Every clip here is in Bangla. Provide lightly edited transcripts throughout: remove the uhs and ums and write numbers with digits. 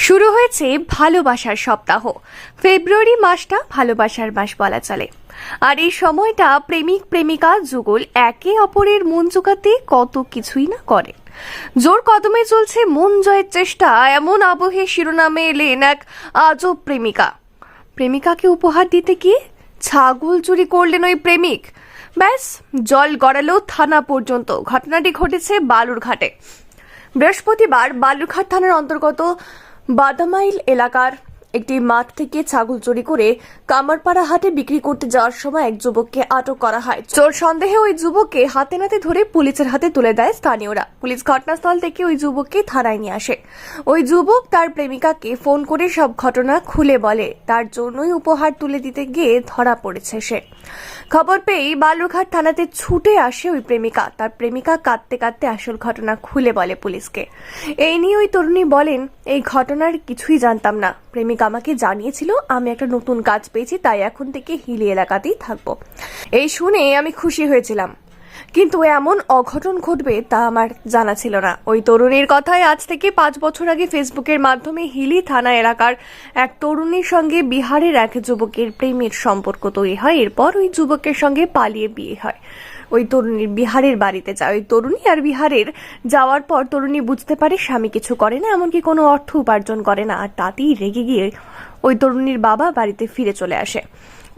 শুরু হয়েছে ভালোবাসার সপ্তাহ। ফেব্রুয়ারি মাসটা ভালোবাসার মাস বলা চলে। আর এই সময়টা প্রেমিক প্রেমিকা যুগল একে অপরের মন জোগাতে কত কিছুই না করেন। জোর কদমে চলছে মন জয়ের চেষ্টা, এমন আবহে শিরোনামে এলেন এক আজব প্রেমিকাকে উপহার দিতে গিয়ে ছাগল চুরি করলেন ওই প্রেমিক। ব্যাস, জল গড়ালো থানা পর্যন্ত। ঘটনাটি ঘটেছে বালুরঘাটে। বৃহস্পতিবার বালুরঘাট থানার অন্তর্গত বাদামাইল এলাকার একটি মাঠ থেকে ছাগল চুরি করে কামারপাড়া হাটে বিক্রি করতে যাওয়ার সময় এক যুবককে আটক করা হয়। চোর সন্দেহে ওই যুবককে হাতে নাতে ধরে পুলিশের হাতে তুলে দেয় স্থানীয়রা। পুলিশ ঘটনাস্থল থেকে ওই যুবককে থানায় নিয়ে আসে। ওই যুবক তার প্রেমিকাকে ফোন করে সব ঘটনা খুলে বলে। তার জন্যই উপহার তুলে দিতে গিয়ে ধরা পড়েছে সে। খবর পেয়েই বালুরঘাট থানাতে ছুটে আসে ওই প্রেমিকা। তার প্রেমিকা কাঁদতে কাঁদতে আসল ঘটনা খুলে বলে পুলিশকে। এই নিয়ে ওই তরুণী বলেন, এই ঘটনার কিছুই জানতাম না। প্রেমিকা আমাকে জানিয়েছিল আমি একটা নতুন কাজ পেয়েছি, তাই এখন থেকে হিলি এলাকাতেই থাকবো। এই শুনে আমি খুশি হয়েছিলাম, কিন্তু এমন অঘটন ঘটবে তা আমার জানা ছিল না। ওই তরুণীর কথায় আজ থেকে 5 বছর আগে ফেসবুকের মাধ্যমে হিলি থানা এলাকার এক তরুণীর সঙ্গে বিহারের এক যুবকের প্রেমের সম্পর্ক তৈরি হয়। এরপর ওই যুবকের সঙ্গে পালিয়ে বিয়ে হয়। ওই তরুণীর বিহারের বাড়িতে যায়। ওই তরুণী আর বিহারের যাওয়ার পর তরুণী বুঝতে পারে স্বামী কিছু করে না, এমনকি কোনো অর্থ উপার্জন করে না। আর তাতেই রেগে গিয়ে ওই তরুণীর বাবা বাড়িতে ফিরে চলে আসে।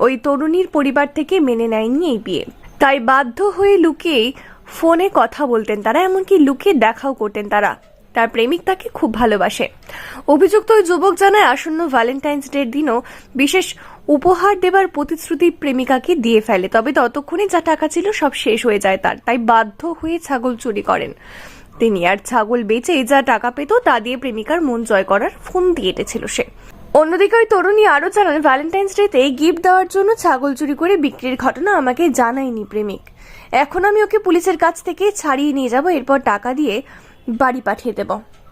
ওই তরুণীর পরিবার থেকে মেনে নেয়নি এই বিয়ে, তাই বাধ্য হয়ে লুকিয়ে ফোনে কথা বলতেন তারা, এমনকি লুকিয়ে দেখাও করতেন তারা। তার প্রেমিক তাকে খুব ভালোবাসে। অভিযুক্ত ওই যুবক জানায় আসন্ন ভ্যালেন্টাইন্স ডের দিনও বিশেষ উপহার দেবার প্রতিশ্রুতি প্রেমিকাকে দিয়ে ফেলে। তবে ততক্ষণে যা টাকা ছিল সব শেষ হয়ে যায় তার, তাই বাধ্য হয়ে ছাগল চুরি করেন তিনি। আর ছাগল বেচে যা টাকা পেত তা দিয়ে প্রেমিকার মন জয় করার ফোন দিয়ে এটেছিল সে। অন্যদিকে ওই তরুণী আরো জানান, ভ্যালেন্টাইন্স ডেতে গিফট দেওয়ার জন্য ছাগল চুরি করে বিক্রির ঘটনা আমাকে জানায়নি প্রেমিক। এখন আমি ওকে পুলিশের কাছ থেকে ছাড়িয়ে নিয়ে যাব, এরপর টাকা দিয়ে বাড়ি পাঠিয়ে দেব।